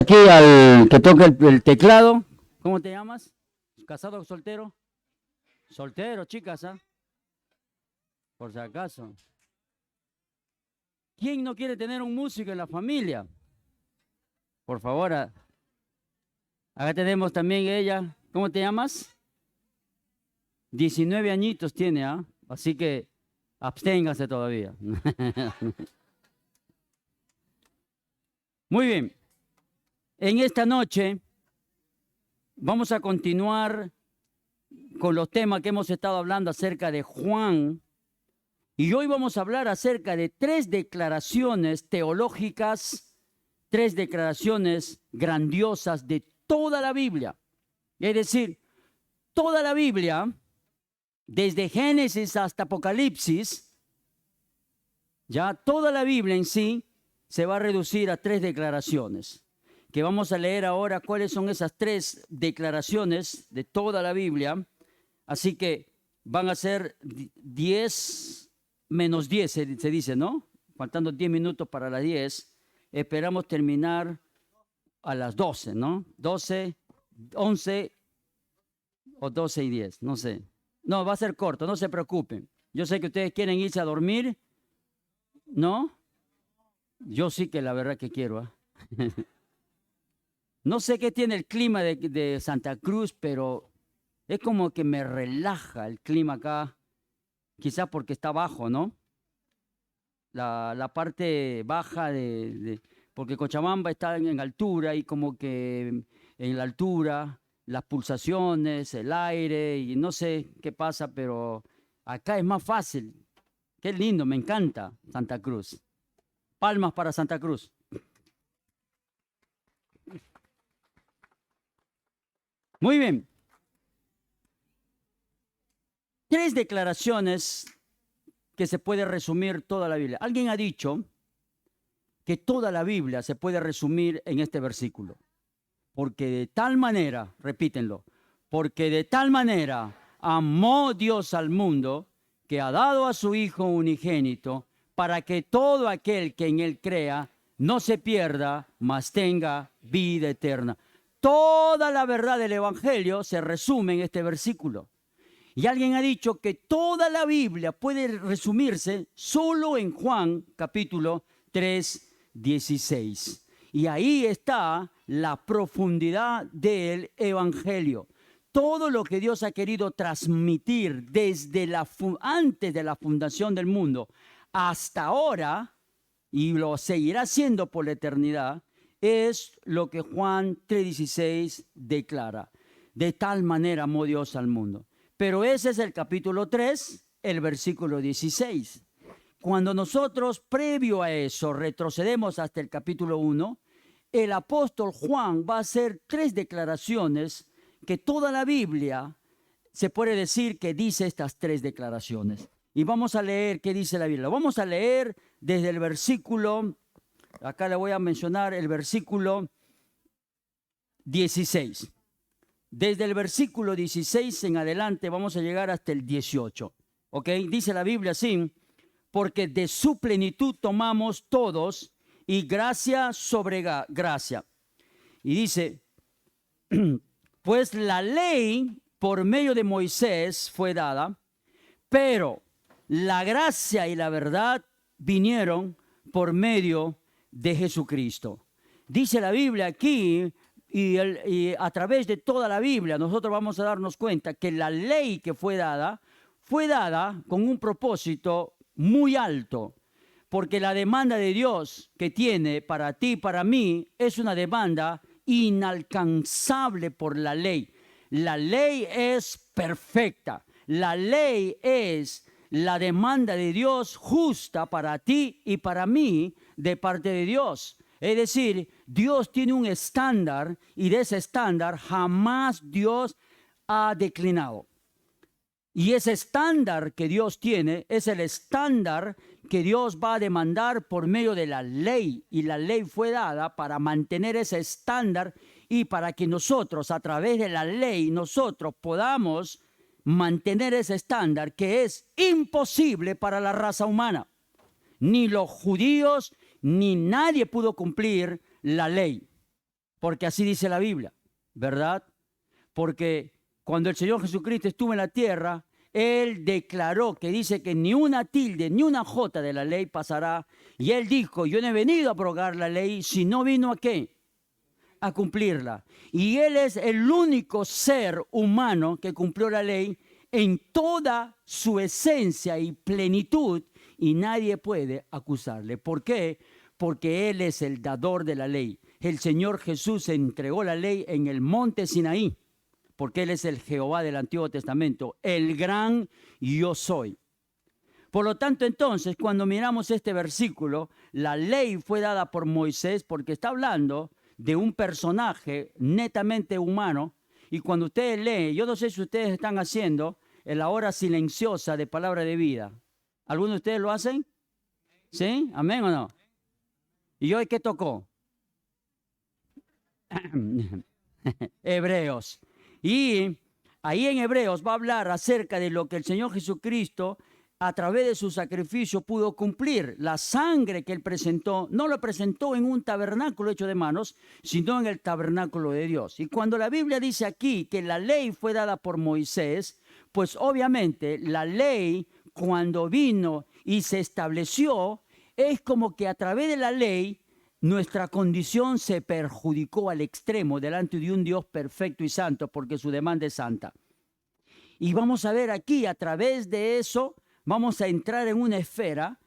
Aquí al que toca el teclado. ¿Cómo te llamas? ¿Casado o soltero? Soltero, chicas, ¿ah? Por si acaso. ¿Quién no quiere tener un músico en la familia? Por favor, acá tenemos también ella. ¿Cómo te llamas? 19 añitos tiene, ¿ah? Así que absténgase todavía. Muy bien. En esta noche vamos a continuar con los temas que hemos estado hablando acerca de Juan. Y hoy vamos a hablar acerca de 3 declaraciones teológicas, 3 declaraciones grandiosas de toda la Biblia. Es decir, toda la Biblia, desde Génesis hasta Apocalipsis, ya toda la Biblia en sí se va a reducir a 3 declaraciones. Que vamos a leer ahora cuáles son esas 3 declaraciones de toda la Biblia. Así que van a ser 10 menos 10, se dice, ¿no? Faltando 10 minutos para las 10. Esperamos terminar a las 12, ¿no? 12, 11 o 12 y 10, no sé. No, va a ser corto, no se preocupen. Yo sé que ustedes quieren irse a dormir, ¿no? Yo sí que la verdad que quiero, ¿eh? No sé qué tiene el clima de Santa Cruz, pero es como que me relaja el clima acá. Quizás porque está bajo, ¿no? La parte baja porque Cochabamba está en altura y como que en la altura, las pulsaciones, el aire y no sé qué pasa, pero acá es más fácil. Qué lindo, me encanta Santa Cruz. Palmas para Santa Cruz. Muy bien. 3 declaraciones que se puede resumir toda la Biblia. Alguien ha dicho que toda la Biblia se puede resumir en este versículo. Porque de tal manera, repítenlo, porque de tal manera amó Dios al mundo que ha dado a su Hijo unigénito para que todo aquel que en él crea no se pierda, mas tenga vida eterna. Toda la verdad del Evangelio se resume en este versículo. Y alguien ha dicho que toda la Biblia puede resumirse solo en Juan capítulo 3, 16. Y ahí está la profundidad del Evangelio. Todo lo que Dios ha querido transmitir desde antes de la fundación del mundo hasta ahora, y lo seguirá siendo por la eternidad, es lo que Juan 3:16 declara. De tal manera amó Dios al mundo. Pero ese es el capítulo 3, el versículo 16. Cuando nosotros, previo a eso, retrocedemos hasta el capítulo 1, el apóstol Juan va a hacer 3 declaraciones que toda la Biblia se puede decir que dice estas 3 declaraciones. Y vamos a leer qué dice la Biblia. Vamos a leer desde el versículo, acá le voy a mencionar el versículo 16. Desde el versículo 16 en adelante vamos a llegar hasta el 18. ¿Ok? Dice la Biblia así, porque de su plenitud tomamos todos y gracia sobre gracia. Y dice, pues la ley por medio de Moisés fue dada, pero la gracia y la verdad vinieron por medio de Jesucristo. Dice la Biblia aquí, y a través de toda la Biblia nosotros vamos a darnos cuenta que la ley que fue dada con un propósito muy alto, porque la demanda de Dios que tiene para ti y para mí es una demanda inalcanzable por la ley. La ley es perfecta, la ley es la demanda de Dios justa para ti y para mí de parte de Dios. Es decir, Dios tiene un estándar y de ese estándar jamás Dios ha declinado. Y ese estándar que Dios tiene es el estándar que Dios va a demandar por medio de la ley. Y la ley fue dada para mantener ese estándar y para que nosotros, a través de la ley, nosotros podamos mantener ese estándar que es imposible para la raza humana. Ni los judíos, ni nadie pudo cumplir la ley. porque así dice la Biblia, ¿verdad? Porque cuando el Señor Jesucristo estuvo en la tierra, Él declaró que dice que ni una tilde, ni una jota de la ley pasará. Y Él dijo, yo no he venido a abrogar la ley, sino vino ¿a qué? A cumplirla. Y Él es el único ser humano que cumplió la ley en toda su esencia y plenitud, y nadie puede acusarle. ¿Por qué? Porque Él es el dador de la ley. El Señor Jesús entregó la ley en el monte Sinaí, porque Él es el Jehová del Antiguo Testamento, el gran yo soy. Por lo tanto, entonces, cuando miramos este versículo, la ley fue dada por Moisés porque está hablando de un personaje netamente humano. Y cuando ustedes leen, yo no sé si ustedes están haciendo la hora silenciosa de palabra de vida. ¿Algunos de ustedes lo hacen? ¿Sí? ¿Amén o no? ¿Y hoy qué tocó? Hebreos. Y ahí en Hebreos va a hablar acerca de lo que el Señor Jesucristo a través de su sacrificio pudo cumplir. La sangre que Él presentó, no lo presentó en un tabernáculo hecho de manos, sino en el tabernáculo de Dios. Y cuando la Biblia dice aquí que la ley fue dada por Moisés, pues obviamente la ley cuando vino y se estableció, es como que a través de la ley nuestra condición se perjudicó al extremo delante de un Dios perfecto y santo, porque su demanda es santa. Y vamos a ver aquí, a través de eso, vamos a entrar en una esfera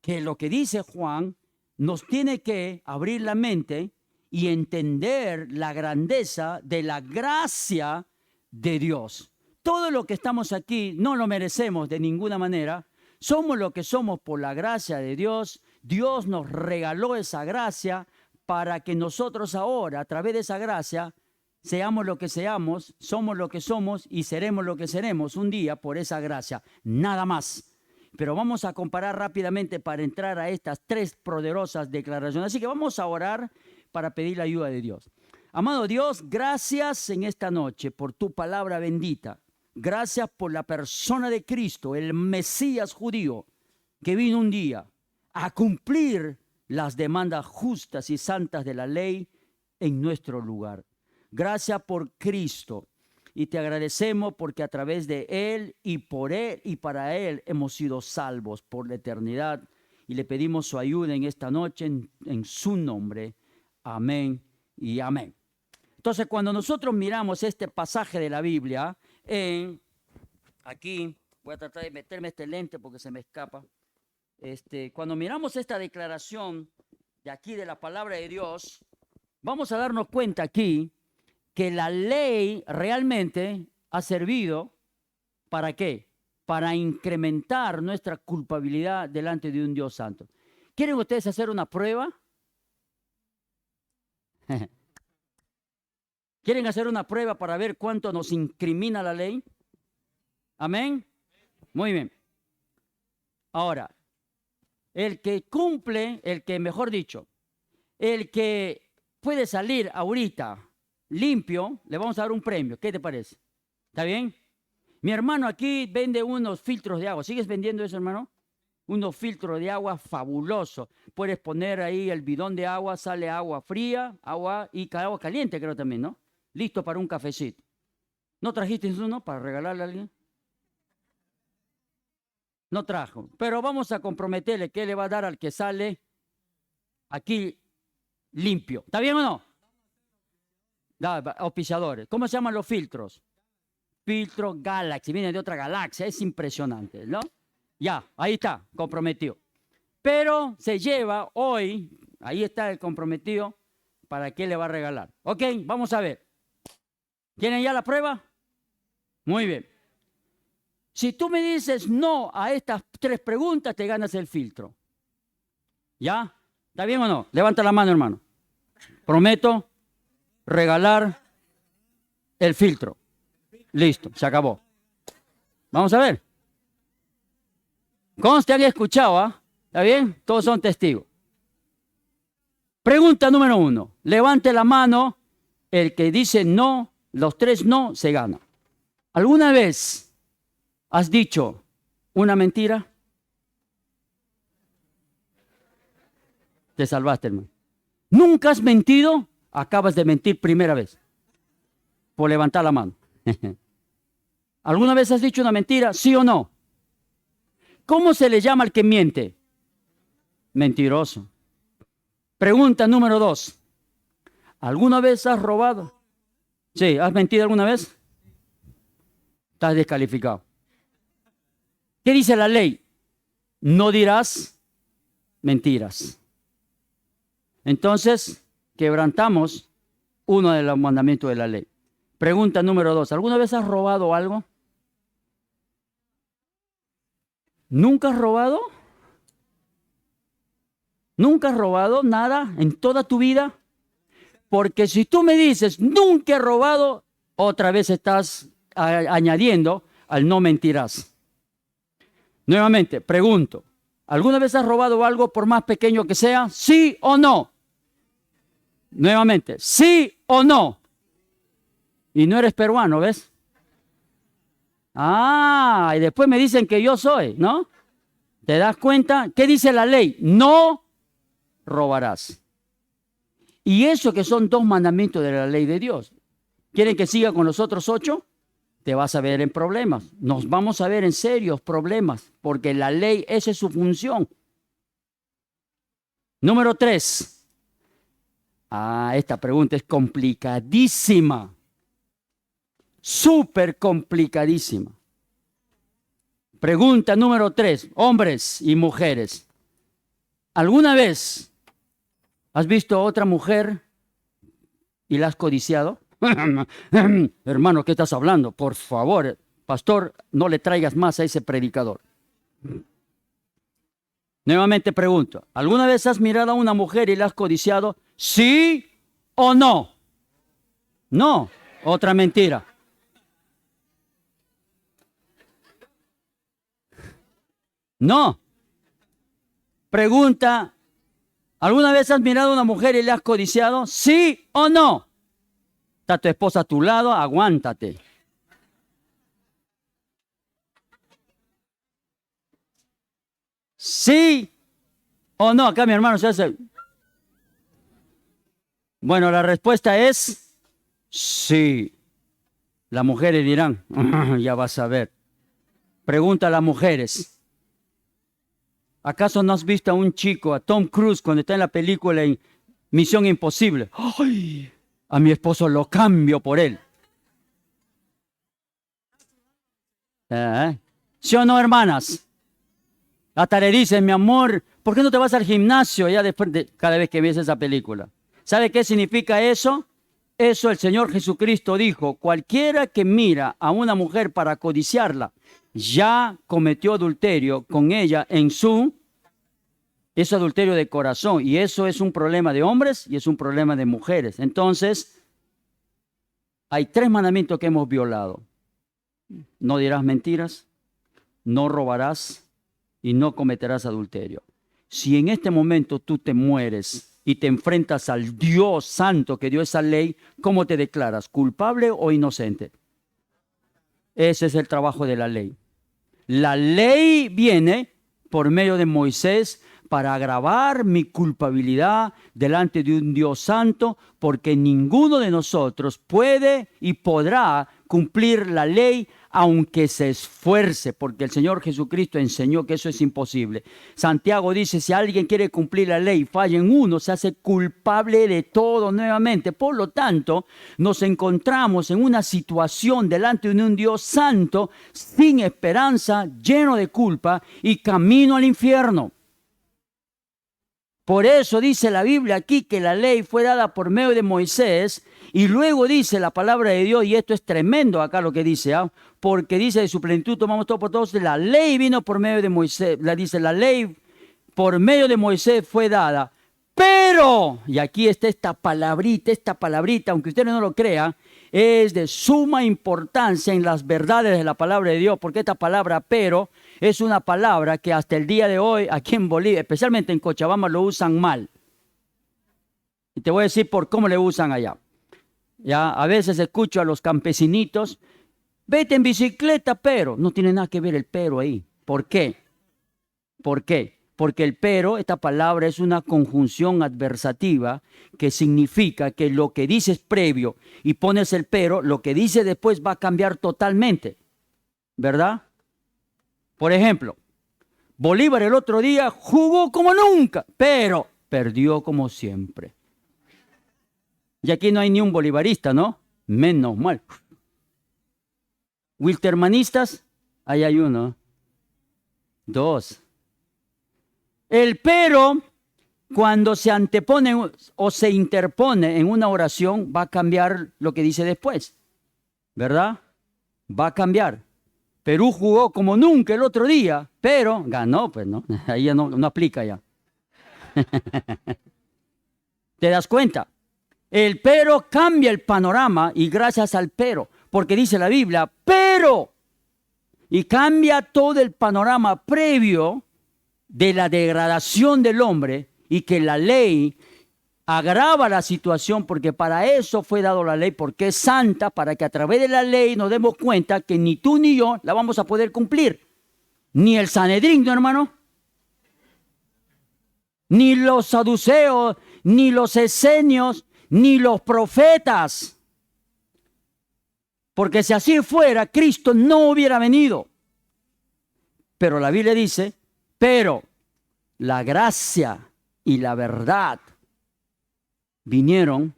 que lo que dice Juan nos tiene que abrir la mente y entender la grandeza de la gracia de Dios. Todo lo que estamos aquí no lo merecemos de ninguna manera. Somos lo que somos por la gracia de Dios. Dios nos regaló esa gracia para que nosotros ahora, a través de esa gracia, seamos lo que seamos, somos lo que somos y seremos lo que seremos un día por esa gracia. Nada más. Pero vamos a comparar rápidamente para entrar a estas tres poderosas declaraciones. Así que vamos a orar para pedir la ayuda de Dios. Amado Dios, gracias en esta noche por tu palabra bendita. Gracias por la persona de Cristo, el Mesías judío, que vino un día a cumplir las demandas justas y santas de la ley en nuestro lugar. Gracias por Cristo y te agradecemos porque a través de Él y por Él y para Él hemos sido salvos por la eternidad y le pedimos su ayuda en esta noche en su nombre. Amén y amén. Entonces, cuando nosotros miramos este pasaje de la Biblia, aquí voy a tratar de meterme este lente porque se me escapa. Cuando miramos esta declaración de aquí de la palabra de Dios, vamos a darnos cuenta aquí que la ley realmente ha servido ¿para qué? Para incrementar nuestra culpabilidad delante de un Dios santo. ¿Quieren ustedes hacer una prueba? ¿Quieren hacer una prueba para ver cuánto nos incrimina la ley? ¿Amén? Muy bien. Ahora, el que cumple, mejor dicho, el que puede salir ahorita limpio, le vamos a dar un premio. ¿Qué te parece? ¿Está bien? Mi hermano aquí vende unos filtros de agua. ¿Sigues vendiendo eso, hermano? Unos filtros de agua fabulosos. Puedes poner ahí el bidón de agua, sale agua fría, agua caliente, creo también, ¿no? Listo para un cafecito. ¿No trajiste uno para regalarle a alguien? No trajo. Pero vamos a comprometerle que le va a dar al que sale aquí limpio. ¿Está bien o no? Auspiciadores. ¿Cómo se llaman los filtros? Filtro Galaxy. Viene de otra galaxia. Es impresionante, ¿no? Ya, ahí está, comprometido. Pero se lleva hoy, ahí está el comprometido, ¿para qué le va a regalar? Ok, vamos a ver. ¿Tienen ya la prueba? Muy bien. Si tú me dices no a estas tres preguntas, te ganas el filtro. ¿Ya? ¿Está bien o no? Levanta la mano, hermano. Prometo regalar el filtro. Listo, se acabó. Vamos a ver. Conste, han escuchado, ¿ah? ¿Está bien? Todos son testigos. Pregunta número 1. Levante la mano. El que dice no, los tres no, se gana. ¿Alguna vez has dicho una mentira? Te salvaste, hermano. ¿Nunca has mentido? acabas de mentir primera vez? Por levantar la mano. ¿Alguna vez has dicho una mentira? ¿Sí o no? ¿Cómo se le llama al que miente? Mentiroso. Pregunta número 2. ¿Alguna vez has robado? Sí, ¿has mentido alguna vez? Estás descalificado. ¿Qué dice la ley? No dirás mentiras. Entonces, quebrantamos uno de los mandamientos de la ley. Pregunta número 2. ¿Alguna vez has robado algo? ¿Nunca has robado? ¿Nunca has robado nada en toda tu vida? Porque si tú me dices, nunca he robado, otra vez estás añadiendo al no mentirás. Nuevamente, pregunto, ¿alguna vez has robado algo por más pequeño que sea? ¿Sí o no? Nuevamente, ¿sí o no? Y no eres peruano, ¿ves? Ah, y después me dicen que yo soy, ¿no? ¿Te das cuenta? ¿Qué dice la ley? No robarás. Y eso que son 2 mandamientos de la ley de Dios. ¿Quieren que siga con los otros 8? Te vas a ver en problemas. Nos vamos a ver en serios problemas, porque la ley, esa es su función. Número 3. Esta pregunta es complicadísima. Súper complicadísima. Pregunta número 3. Hombres y mujeres. ¿Alguna vez has visto a otra mujer y la has codiciado? Hermano, ¿qué estás hablando? Por favor, pastor, no le traigas más a ese predicador. Nuevamente pregunto, ¿alguna vez has mirado a una mujer y la has codiciado? ¿Sí o no? No, otra mentira. No. Pregunta, ¿alguna vez has mirado a una mujer y la has codiciado? ¿Sí o no? Está tu esposa a tu lado, aguántate. ¿Sí o no? Acá mi hermano se hace. Bueno, la respuesta es sí. Las mujeres dirán, ya vas a ver. Pregunta a las mujeres. ¿Acaso no has visto a un chico, a Tom Cruise, cuando está en la película en Misión Imposible? ¡Ay! A mi esposo lo cambio por él. ¿Sí o no, hermanas? Hasta le dicen, mi amor, ¿por qué no te vas al gimnasio ya después de cada vez que ves esa película? ¿Sabe qué significa eso? Eso el Señor Jesucristo dijo, cualquiera que mira a una mujer para codiciarla, ya cometió adulterio con ella en es adulterio de corazón. Y eso es un problema de hombres y es un problema de mujeres. Entonces, hay 3 mandamientos que hemos violado. No dirás mentiras, no robarás y no cometerás adulterio. Si en este momento tú te mueres y te enfrentas al Dios santo que dio esa ley, ¿cómo te declaras? ¿Culpable o inocente? Ese es el trabajo de la ley. La ley viene por medio de Moisés para agravar mi culpabilidad delante de un Dios santo, porque ninguno de nosotros puede y podrá cumplir la ley aunque se esfuerce, porque el Señor Jesucristo enseñó que eso es imposible. Santiago dice, si alguien quiere cumplir la ley y falla en uno, se hace culpable de todo nuevamente. Por lo tanto, nos encontramos en una situación delante de un Dios santo, sin esperanza, lleno de culpa y camino al infierno. Por eso dice la Biblia aquí que la ley fue dada por medio de Moisés, y luego dice la palabra de Dios, y esto es tremendo acá lo que dice, porque dice de su plenitud tomamos todo por todos, la ley vino por medio de Moisés, dice la ley por medio de Moisés fue dada, pero, y aquí está esta palabrita, aunque ustedes no lo crean, es de suma importancia en las verdades de la palabra de Dios, porque esta palabra pero es una palabra que hasta el día de hoy aquí en Bolivia, especialmente en Cochabamba, lo usan mal. Y te voy a decir por cómo le usan allá. Ya a veces escucho a los campesinitos, vete en bicicleta, pero no tiene nada que ver el pero ahí. ¿Por qué? ¿Por qué? porque el pero, esta palabra es una conjunción adversativa que significa que lo que dices previo y pones el pero, lo que dice después va a cambiar totalmente, ¿verdad? Por ejemplo, Bolívar el otro día jugó como nunca, pero perdió como siempre. Y aquí no hay ni un bolivarista, ¿no? Menos mal. Wiltermanistas, ahí hay uno. Dos. El pero, cuando se antepone o se interpone en una oración, va a cambiar lo que dice después, ¿verdad? Va a cambiar. Perú jugó como nunca el otro día, pero ganó, pues, ¿no? Ahí ya no aplica ya. ¿Te das cuenta? El pero cambia el panorama y gracias al pero, porque dice la Biblia, pero, y cambia todo el panorama previo de la degradación del hombre y que la ley agrava la situación porque para eso fue dado la ley, porque es santa, para que a través de la ley nos demos cuenta que ni tú ni yo la vamos a poder cumplir. Ni el Sanedrín, ¿no, hermano? Ni los saduceos, ni los esenios, ni los profetas. Porque si así fuera, Cristo no hubiera venido. Pero la Biblia dice, pero la gracia y la verdad vinieron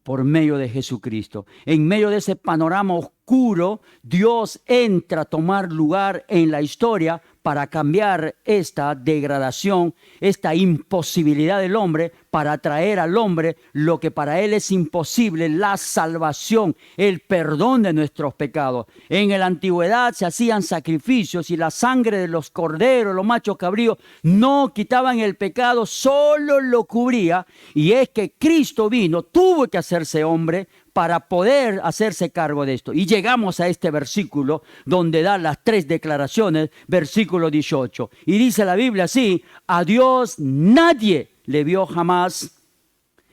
por medio de Jesucristo. En medio de ese panorama oscuro, Dios entra a tomar lugar en la historia para cambiar esta degradación, esta imposibilidad del hombre, para traer al hombre lo que para él es imposible, la salvación, el perdón de nuestros pecados. En la antigüedad se hacían sacrificios y la sangre de los corderos, los machos cabríos, no quitaban el pecado, solo lo cubría. Y es que Cristo vino, tuvo que hacerse hombre para poder hacerse cargo de esto. Y llegamos a este versículo donde da las tres declaraciones, versículo 18. Y dice la Biblia así, a Dios nadie le vio jamás.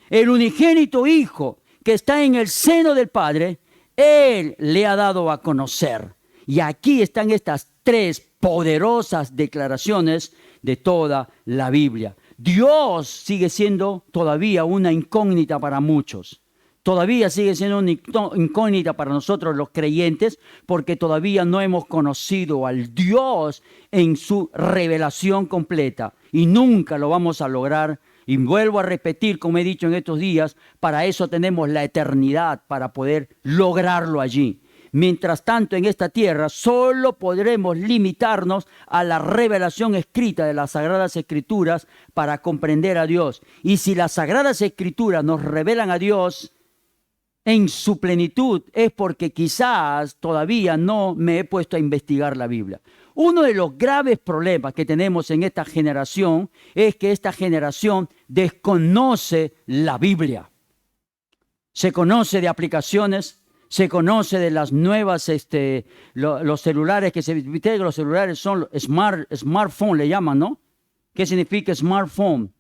El unigénito Hijo que está en el seno del Padre, Él le ha dado a conocer. Y aquí están estas tres poderosas declaraciones de toda la Biblia. Dios sigue siendo todavía una incógnita para muchos. Todavía sigue siendo una incógnita para nosotros los creyentes porque todavía no hemos conocido al Dios en su revelación completa y nunca lo vamos a lograr. Y vuelvo a repetir, como he dicho en estos días, para eso tenemos la eternidad, para poder lograrlo allí. Mientras tanto, en esta tierra solo podremos limitarnos a la revelación escrita de las Sagradas Escrituras para comprender a Dios. Y si las Sagradas Escrituras nos revelan a Dios en su plenitud, es porque quizás todavía no me he puesto a investigar la Biblia. Uno de los graves problemas que tenemos en esta generación es que esta generación desconoce la Biblia. Se conoce de aplicaciones, se conoce de las nuevas, los celulares que los celulares son smartphone, le llaman, ¿no? ¿Qué significa smartphone?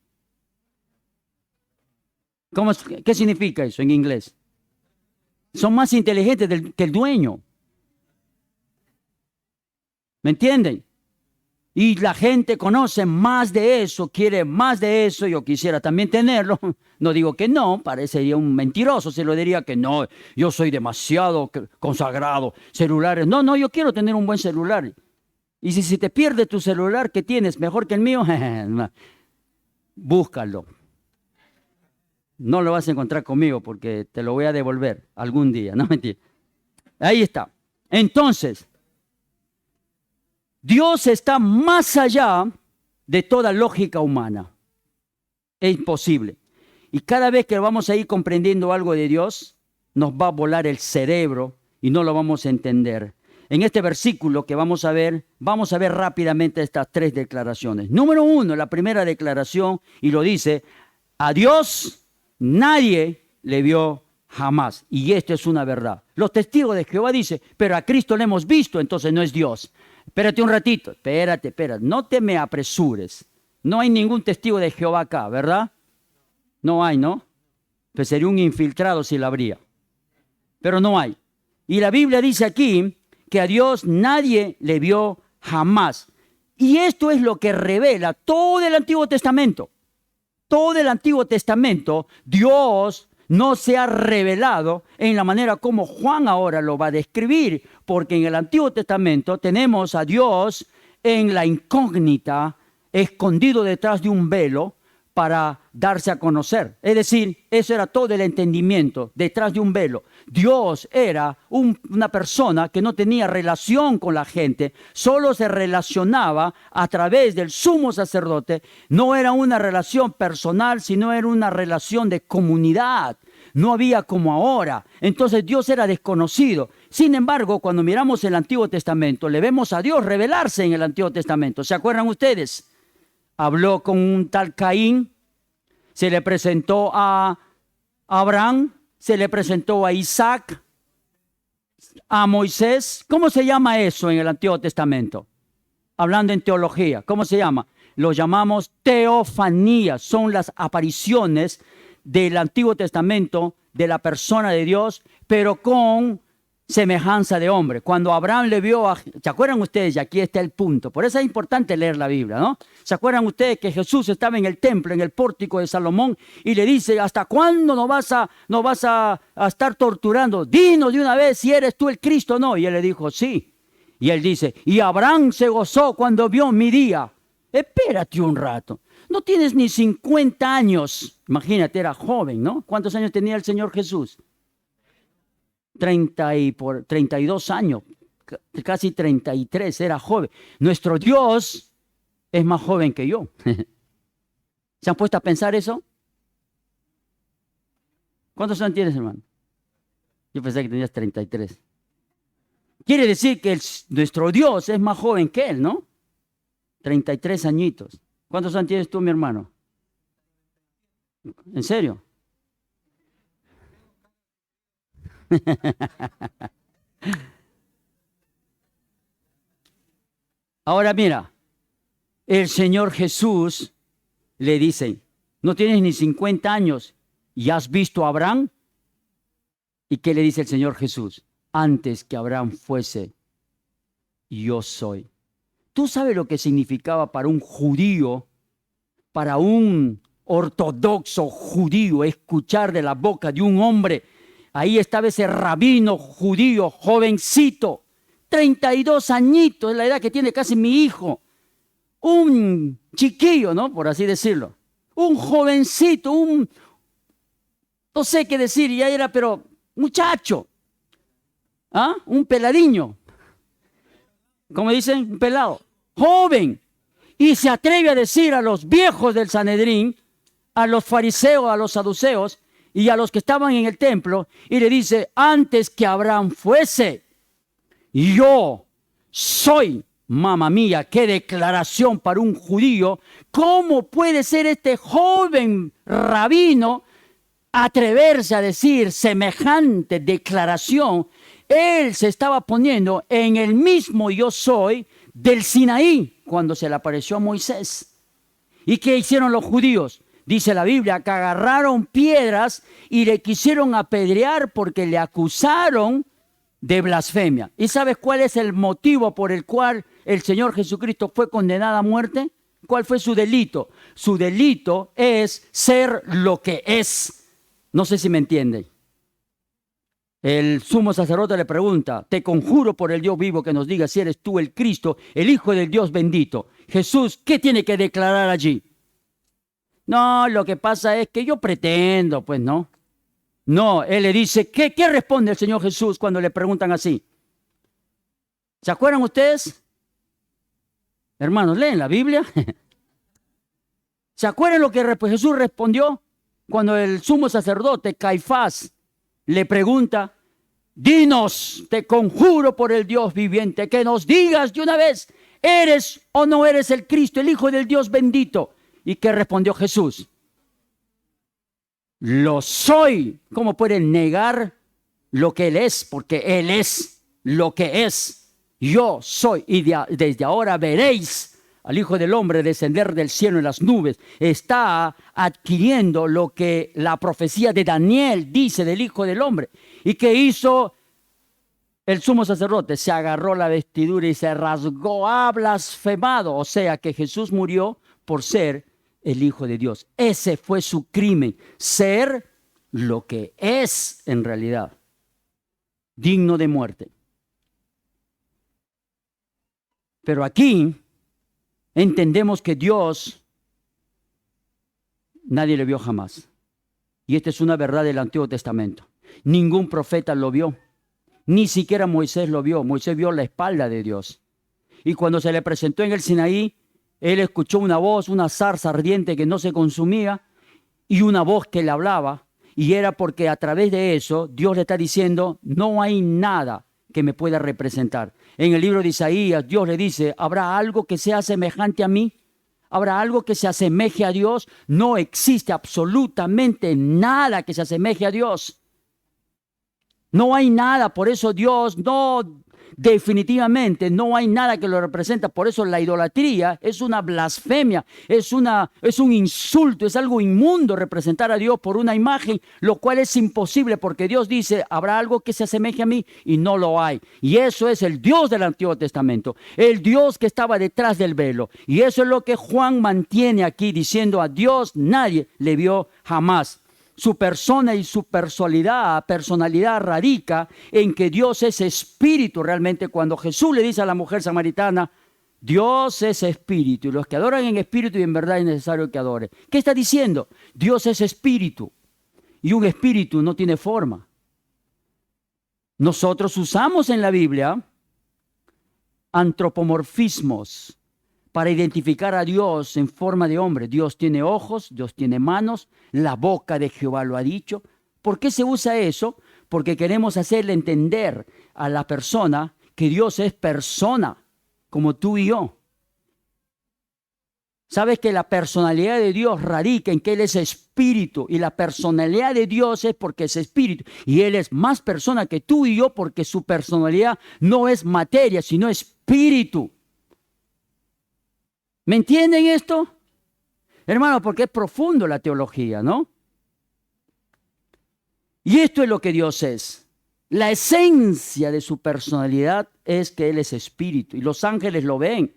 ¿Qué significa eso en inglés? Son más inteligentes que el dueño. ¿Me entienden? Y la gente conoce más de eso, quiere más de eso. Yo quisiera también tenerlo. No digo que no, parecería un mentiroso si lo diría que no. Yo soy demasiado consagrado. Celulares. No, yo quiero tener un buen celular. Y si te pierde tu celular que tienes mejor que el mío, búscalo. No lo vas a encontrar conmigo porque te lo voy a devolver algún día. No mentira. Ahí está. Entonces, Dios está más allá de toda lógica humana. Es imposible. Y cada vez que vamos a ir comprendiendo algo de Dios, nos va a volar el cerebro y no lo vamos a entender. En este versículo que vamos a ver rápidamente estas tres declaraciones. Número 1, la primera declaración, y lo dice, a Dios nadie le vio jamás. Y esto es una verdad. Los testigos de Jehová dicen, pero a Cristo le hemos visto, entonces no es Dios. Espérate un ratito, espérate, no te me apresures. No hay ningún testigo de Jehová acá, ¿verdad? No hay, ¿no? Pues sería un infiltrado si la habría. Pero no hay. Y la Biblia dice aquí que a Dios nadie le vio jamás. Y esto es lo que revela todo el Antiguo Testamento. Todo el Antiguo Testamento, Dios no se ha revelado en la manera como Juan ahora lo va a describir, porque en el Antiguo Testamento tenemos a Dios en la incógnita, escondido detrás de un velo para darse a conocer. Es decir, eso era todo el entendimiento, detrás de un velo. Dios era una persona que no tenía relación con la gente, solo se relacionaba a través del sumo sacerdote. No era una relación personal, sino era una relación de comunidad. No había como ahora. Entonces Dios era desconocido. Sin embargo, cuando miramos el Antiguo Testamento, le vemos a Dios revelarse en el Antiguo Testamento. ¿Se acuerdan ustedes? Habló con un tal Caín, se le presentó a Abraham, se le presentó a Isaac, a Moisés. ¿Cómo se llama eso en el Antiguo Testamento? Hablando en teología, ¿cómo se llama? Lo llamamos teofanías, son las apariciones del Antiguo Testamento de la persona de Dios, pero con semejanza de hombre. Cuando Abraham le vio ¿se acuerdan ustedes? Y aquí está el punto. Por eso es importante leer la Biblia, ¿no? ¿Se acuerdan ustedes que Jesús estaba en el templo, en el pórtico de Salomón, y le dice, ¿hasta cuándo no vas a estar torturando? Dinos de una vez si eres tú el Cristo o no. Y él le dijo, sí. Y él dice, y Abraham se gozó cuando vio mi día. Espérate un rato. No tienes ni 50 años. Imagínate, era joven, ¿no? ¿Cuántos años tenía el Señor Jesús? 32 años, casi 33, era joven. Nuestro Dios es más joven que yo. ¿Se han puesto a pensar eso? ¿Cuántos años tienes, hermano? Yo pensé que tenías 33. Quiere decir que nuestro Dios es más joven que él, ¿no? 33 añitos. ¿Cuántos años tienes tú, mi hermano? ¿En serio? Ahora mira, el Señor Jesús le dice, no tienes ni 50 años y has visto a Abraham. ¿Y qué le dice el Señor Jesús? Antes que Abraham fuese, yo soy. ¿Tú sabes lo que significaba para un judío, para un ortodoxo judío, escuchar de la boca de un hombre? Ahí estaba ese rabino judío, jovencito, 32 añitos, es la edad que tiene casi mi hijo. Un chiquillo, ¿no? Por así decirlo. Un jovencito, no sé qué decir, ya era, pero muchacho. ¿Ah? Un peladiño. ¿Cómo dicen? Un pelado. Joven. Y se atreve a decir a los viejos del Sanedrín, a los fariseos, a los saduceos, y a los que estaban en el templo, y le dice, antes que Abraham fuese, yo soy. Mamma mía, qué declaración para un judío. ¿Cómo puede ser este joven rabino atreverse a decir semejante declaración? Él se estaba poniendo en el mismo yo soy del Sinaí, cuando se le apareció a Moisés. ¿Y qué hicieron los judíos? Dice la Biblia que agarraron piedras y le quisieron apedrear porque le acusaron de blasfemia. ¿Y sabes cuál es el motivo por el cual el Señor Jesucristo fue condenado a muerte? ¿Cuál fue su delito? Su delito es ser lo que es. No sé si me entienden. El sumo sacerdote le pregunta, te conjuro por el Dios vivo que nos diga si eres tú el Cristo, el Hijo del Dios bendito. Jesús, ¿qué tiene que declarar allí? No, lo que pasa es que yo pretendo, pues no. No, él le dice, ¿qué responde el Señor Jesús cuando le preguntan así? ¿Se acuerdan ustedes? Hermanos, ¿leen la Biblia? ¿Se acuerdan lo que Jesús respondió cuando el sumo sacerdote Caifás le pregunta, dinos, te conjuro por el Dios viviente, que nos digas de una vez, ¿eres o no eres el Cristo, el Hijo del Dios bendito? ¿Y qué respondió Jesús? Lo soy. ¿Cómo puede negar lo que Él es? Porque Él es lo que es. Yo soy. Y desde ahora veréis al Hijo del Hombre descender del cielo en las nubes. Está adquiriendo lo que la profecía de Daniel dice del Hijo del Hombre. ¿Y qué hizo el sumo sacerdote se agarró la vestidura y se rasgó, ha blasfemado. O sea que Jesús murió por ser el Hijo de Dios. Ese fue su crimen, ser lo que es en realidad, digno de muerte. Pero aquí entendemos que Dios, nadie le vio jamás. Y esta es una verdad del Antiguo Testamento. Ningún profeta lo vio. Ni siquiera Moisés lo vio. Moisés vio la espalda de Dios. Y cuando se le presentó en el Sinaí, él escuchó una voz, una zarza ardiente que no se consumía y una voz que le hablaba. Y era porque a través de eso Dios le está diciendo, no hay nada que me pueda representar. En el libro de Isaías, Dios le dice, ¿habrá algo que sea semejante a mí? ¿Habrá algo que se asemeje a Dios? No existe absolutamente nada que se asemeje a Dios. No hay nada, por eso Dios no, definitivamente no hay nada que lo representa. Por eso la idolatría es una blasfemia, es un insulto, es algo inmundo representar a Dios por una imagen, lo cual es imposible porque Dios dice, habrá algo que se asemeje a mí y no lo hay. Y eso es el Dios del Antiguo Testamento, el Dios que estaba detrás del velo. Y eso es lo que Juan mantiene aquí diciendo, a Dios nadie le vio jamás. Su persona y su personalidad radica en que Dios es espíritu realmente. Cuando Jesús le dice a la mujer samaritana, Dios es espíritu y los que adoran en espíritu y en verdad es necesario que adoren. ¿Qué está diciendo? Dios es espíritu y un espíritu no tiene forma. Nosotros usamos en la Biblia antropomorfismos para identificar a Dios en forma de hombre. Dios tiene ojos, Dios tiene manos, la boca de Jehová lo ha dicho. ¿Por qué se usa eso? Porque queremos hacerle entender a la persona que Dios es persona, como tú y yo. Sabes que la personalidad de Dios radica en que Él es espíritu, y la personalidad de Dios es porque es espíritu, y Él es más persona que tú y yo porque su personalidad no es materia, sino espíritu. ¿Me entienden esto? Hermano, porque es profundo la teología, ¿no? Y esto es lo que Dios es. La esencia de su personalidad es que Él es espíritu y los ángeles lo ven.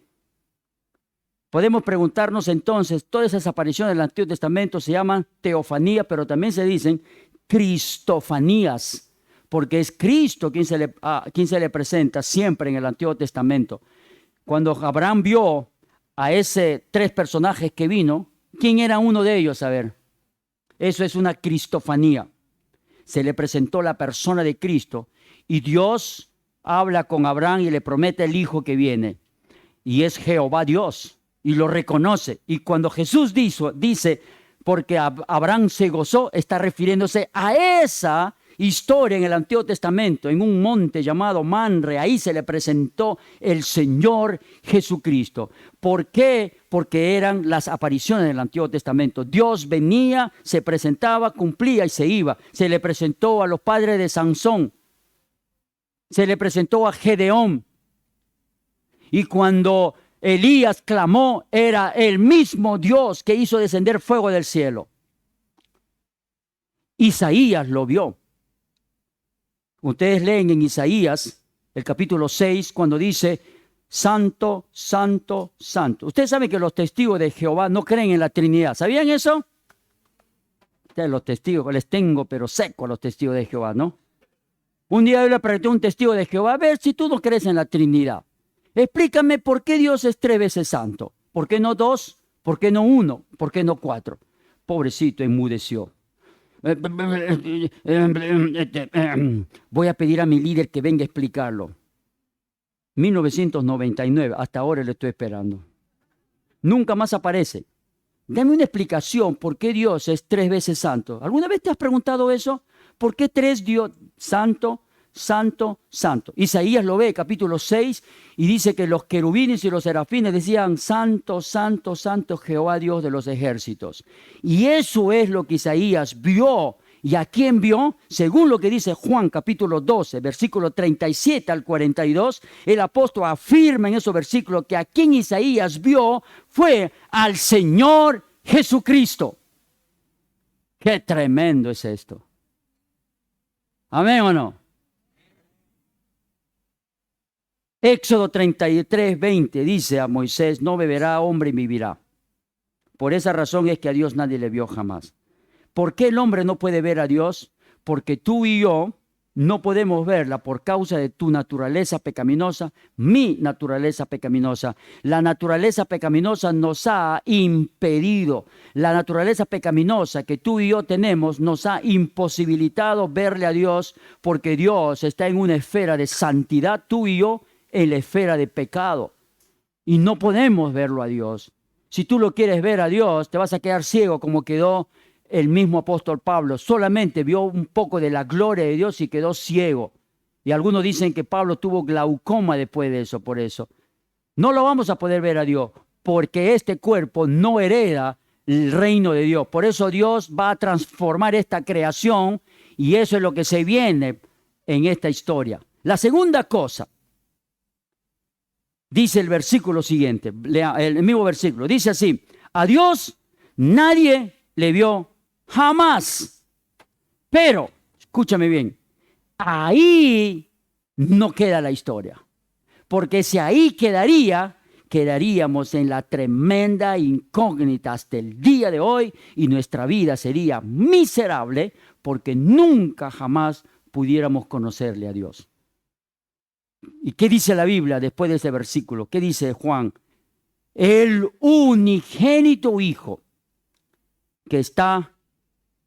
Podemos preguntarnos entonces, todas esas apariciones del Antiguo Testamento se llaman teofanía, pero también se dicen cristofanías, porque es Cristo quien se le presenta siempre en el Antiguo Testamento. Cuando Abraham vio a tres personajes que vino, ¿quién era uno de ellos? A ver, eso es una cristofanía. Se le presentó la persona de Cristo y Dios habla con Abraham y le promete el hijo que viene. Y es Jehová Dios y lo reconoce. Y cuando Jesús dice, porque Abraham se gozó, está refiriéndose a esa historia en el Antiguo Testamento, en un monte llamado Manre. Ahí se le presentó el Señor Jesucristo. ¿Por qué? Porque eran las apariciones del Antiguo Testamento. Dios venía, se presentaba, cumplía y se iba. Se le presentó a los padres de Sansón. Se le presentó a Gedeón. Y cuando Elías clamó, era el mismo Dios que hizo descender fuego del cielo. Isaías lo vio. Ustedes leen en Isaías, el capítulo 6, cuando dice, Santo, Santo, Santo. Ustedes saben que los testigos de Jehová no creen en la Trinidad. ¿Sabían eso? Ustedes los testigos, les tengo pero seco a los testigos de Jehová, ¿no? Un día yo le pregunté a un testigo de Jehová, a ver si tú no crees en la Trinidad. Explícame por qué Dios es 3 veces santo. ¿Por qué no 2? ¿Por qué no 1? ¿Por qué no 4? Pobrecito, enmudeció. Voy a pedir a mi líder que venga a explicarlo. 1999, hasta ahora le estoy esperando. Nunca más aparece. Dame una explicación por qué Dios es 3 veces santo. ¿Alguna vez te has preguntado eso? ¿Por qué 3 Dios santo, santo, santo? Isaías lo ve, capítulo 6, y dice que los querubines y los serafines decían, santo, santo, santo, Jehová Dios de los ejércitos. Y eso es lo que Isaías vio. ¿Y a quién vio? Según lo que dice Juan, capítulo 12, versículo 37 al 42, el apóstol afirma en esos versículos que a quien Isaías vio fue al Señor Jesucristo. ¡Qué tremendo es esto! ¿Amén o no? Éxodo 33, 20 dice a Moisés, no beberá hombre y vivirá. Por esa razón es que a Dios nadie le vio jamás. ¿Por qué el hombre no puede ver a Dios? Porque tú y yo no podemos verla por causa de tu naturaleza pecaminosa, mi naturaleza pecaminosa. La naturaleza pecaminosa nos ha impedido, la naturaleza pecaminosa que tú y yo tenemos nos ha imposibilitado verle a Dios, porque Dios está en una esfera de santidad, tú y yo en la esfera de pecado. Y no podemos verlo a Dios. Si tú lo quieres ver a Dios, te vas a quedar ciego como quedó el mismo apóstol Pablo. Solamente vio un poco de la gloria de Dios y quedó ciego. Y algunos dicen que Pablo tuvo glaucoma después de eso, por eso. No lo vamos a poder ver a Dios, porque este cuerpo no hereda el reino de Dios. Por eso Dios va a transformar esta creación y eso es lo que se viene en esta historia. La segunda cosa, dice el versículo siguiente, lea el mismo versículo, dice así, a Dios nadie le vio jamás. Pero, escúchame bien, ahí no queda la historia. Porque si ahí quedaríamos en la tremenda incógnita hasta el día de hoy y nuestra vida sería miserable porque nunca jamás pudiéramos conocerle a Dios. ¿Y qué dice la Biblia después de ese versículo? ¿Qué dice Juan? El unigénito Hijo que está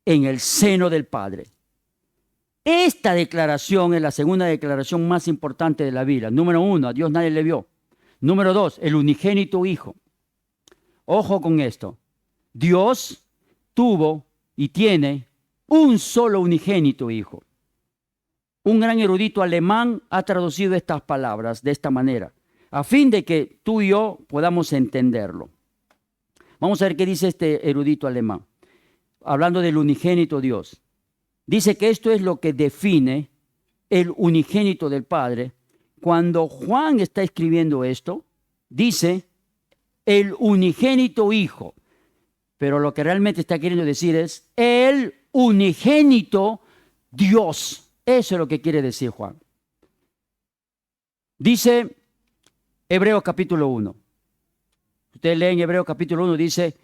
en el seno del Padre. Esta declaración es la segunda declaración más importante de la Biblia. Número 1, a Dios nadie le vio. Número 2, el unigénito Hijo. Ojo con esto. Dios tuvo y tiene un solo unigénito Hijo. Un gran erudito alemán ha traducido estas palabras de esta manera, a fin de que tú y yo podamos entenderlo. Vamos a ver qué dice este erudito alemán, hablando del unigénito Dios. Dice que esto es lo que define el unigénito del Padre. Cuando Juan está escribiendo esto, dice el unigénito Hijo. Pero lo que realmente está queriendo decir es el unigénito Dios. Eso es lo que quiere decir Juan. Dice Hebreos capítulo 1. Ustedes leen Hebreos capítulo 1, dice,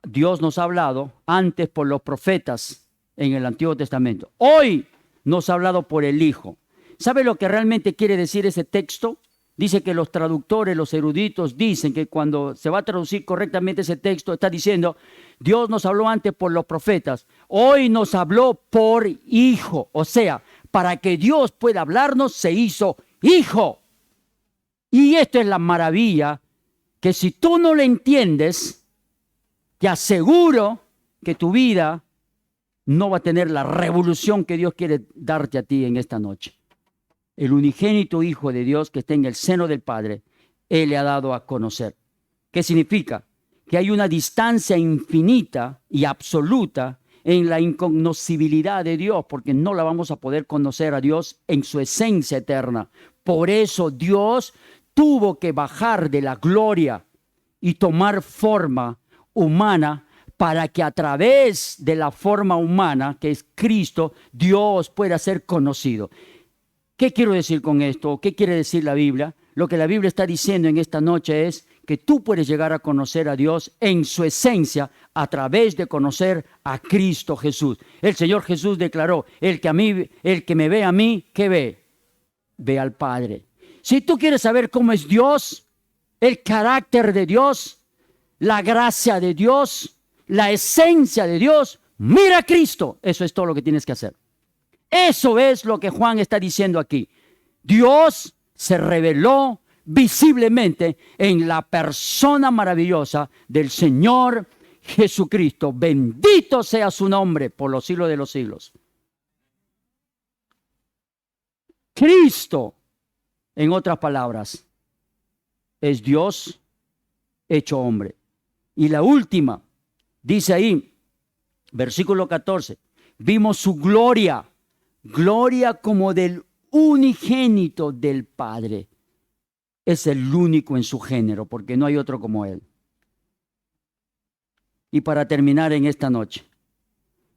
Dios nos ha hablado antes por los profetas en el Antiguo Testamento. Hoy nos ha hablado por el Hijo. ¿Sabe lo que realmente quiere decir ese texto? Dice que los traductores, los eruditos dicen que cuando se va a traducir correctamente ese texto, está diciendo, Dios nos habló antes por los profetas, hoy nos habló por Hijo. O sea, para que Dios pueda hablarnos, se hizo Hijo. Y esto es la maravilla, que si tú no lo entiendes, te aseguro que tu vida no va a tener la revolución que Dios quiere darte a ti en esta noche. El unigénito Hijo de Dios que está en el seno del Padre, Él le ha dado a conocer. ¿Qué significa? Que hay una distancia infinita y absoluta en la incognoscibilidad de Dios, porque no la vamos a poder conocer a Dios en su esencia eterna. Por eso Dios tuvo que bajar de la gloria y tomar forma humana para que a través de la forma humana, que es Cristo, Dios pueda ser conocido. ¿Qué quiero decir con esto? ¿Qué quiere decir la Biblia? Lo que la Biblia está diciendo en esta noche es que tú puedes llegar a conocer a Dios en su esencia a través de conocer a Cristo Jesús. El Señor Jesús declaró, el que me ve a mí, ¿qué ve? Ve al Padre. Si tú quieres saber cómo es Dios, el carácter de Dios, la gracia de Dios, la esencia de Dios, mira a Cristo. Eso es todo lo que tienes que hacer. Eso es lo que Juan está diciendo aquí. Dios se reveló visiblemente en la persona maravillosa del Señor Jesucristo. Bendito sea su nombre por los siglos de los siglos. Cristo, en otras palabras, es Dios hecho hombre. Y la última, dice ahí, versículo 14, vimos su gloria. Gloria como del unigénito del Padre. Es el único en su género, porque no hay otro como Él. Y para terminar en esta noche,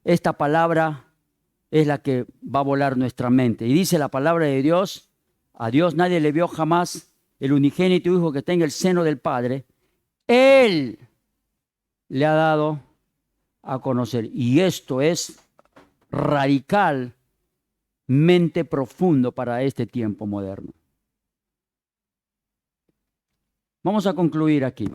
esta palabra es la que va a volar nuestra mente. Y dice la palabra de Dios, a Dios nadie le vio jamás, el unigénito Hijo que está en el seno del Padre, Él le ha dado a conocer. Y esto es radicalmente profundo para este tiempo moderno. Vamos a concluir aquí.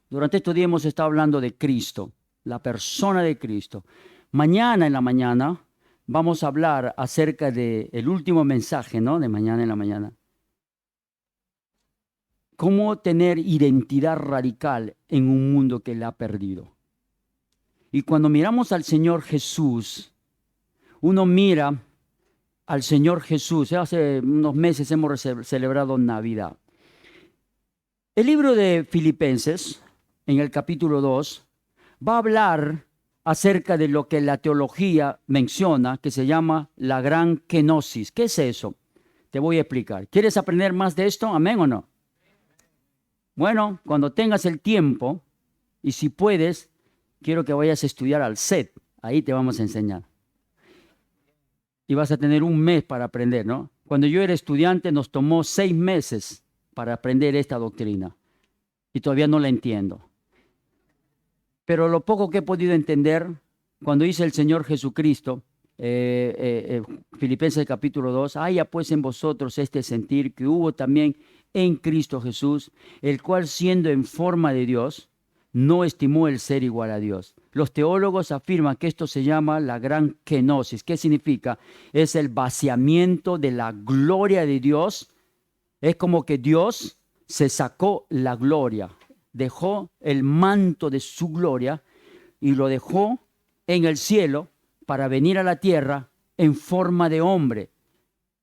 Durante estos días hemos estado hablando de Cristo, la persona de Cristo. Mañana en la mañana vamos a hablar acerca del último mensaje, ¿no? De mañana en la mañana. Cómo tener identidad radical en un mundo que la ha perdido. Y cuando miramos al Señor Jesús, uno mira al Señor Jesús. Hace unos meses hemos celebrado Navidad. El libro de Filipenses, en el capítulo 2, va a hablar acerca de lo que la teología menciona, que se llama la gran kenosis. ¿Qué es eso? Te voy a explicar. ¿Quieres aprender más de esto? ¿Amén o no? Bueno, cuando tengas el tiempo, y si puedes, quiero que vayas a estudiar al SET. Ahí te vamos a enseñar. Y vas a tener un mes para aprender, ¿no? Cuando yo era estudiante nos tomó 6 meses para aprender esta doctrina. Y todavía no la entiendo. Pero lo poco que he podido entender, cuando dice el Señor Jesucristo, Filipenses capítulo 2, haya pues en vosotros este sentir que hubo también en Cristo Jesús, el cual siendo en forma de Dios, no estimó el ser igual a Dios. Los teólogos afirman que esto se llama la gran kenosis. ¿Qué significa? Es el vaciamiento de la gloria de Dios. Es como que Dios se sacó la gloria, dejó el manto de su gloria y lo dejó en el cielo para venir a la tierra en forma de hombre.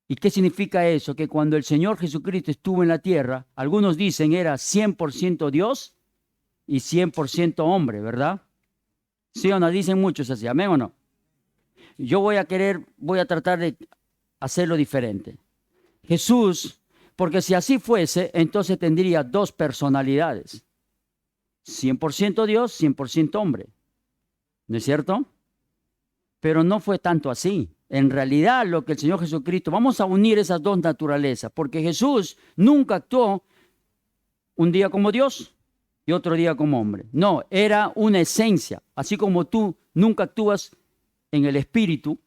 ¿Y qué significa eso? Que cuando el Señor Jesucristo estuvo en la tierra, algunos dicen era 100% Dios y 100% hombre, ¿verdad? ¿Sí o no? Dicen muchos así, ¿amén o no? Yo voy a tratar de hacerlo diferente. Jesús, porque si así fuese, entonces tendría 2 personalidades. 100% Dios, 100% hombre. ¿No es cierto? Pero no fue tanto así. En realidad, lo que el Señor Jesucristo, vamos a unir esas 2 naturalezas, porque Jesús nunca actuó un día como Dios y otro día como hombre. No, era una esencia. Así como tú nunca actúas en el espíritu